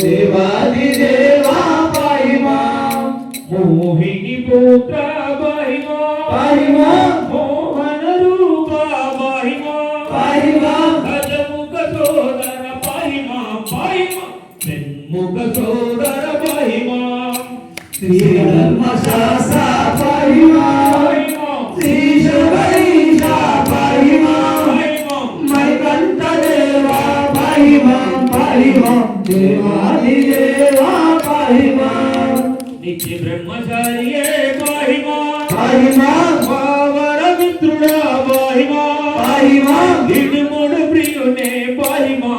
देवादिदेवा पाहि मां मोहिनी पुत्र पाहि मां मोहन रूप पाहि मां गजमुख सोदर पाहि मां मुख सोदर पाहि मां श्री धर्मशास्त्र पाहि मां श्री शबरीशा पाहि मां मणिकंठ देवा पाहि मां देवादिदेवा पाहि मां नित्य ब्रह्मचार्य पाहि मां पावर मित्रुड़ा पाहि मां निर्मूल प्रियुने पाहि मां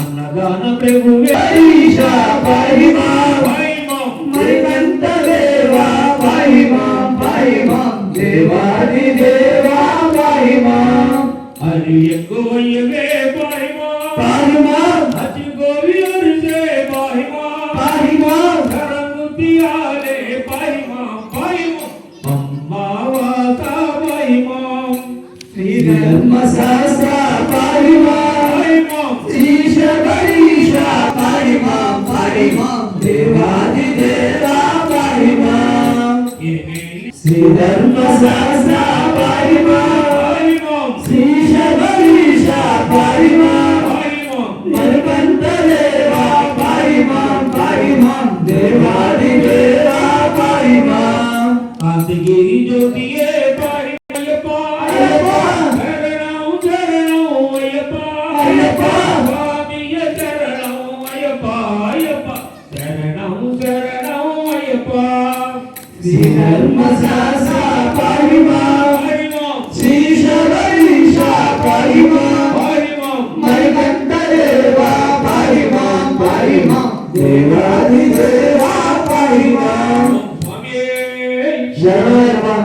अन्नदान प्रभुवे ईशा पाहि मां मणिकंठ देवा पाहि मां देवादिदेवा पाहि मां हरियंगो वयवे पाहि मां अति गोवी अरसे पाहि मां धरमुतियाले पाहि मां अम्मा वासा पाहि मां श्री धर्मशास्त्र पाहि मां श्री शबरीशा पाहि मां देवादिदेवा पाहि मां श्री धर्मशास्त्र पाहि मां श्री शबरीशा पाहि मां मणिकंठ देवा पाहि मां देवादिदेवा पाहि मां कांतगिरी ज्योतिये पाहि श्री धर्मशास्त्र पाहि मां श्री शबरीशा पाहि मां मणिकंठ देवा पाहि मां देवादिदेवा पाहि मां स्वामी शरणमय्यप्पा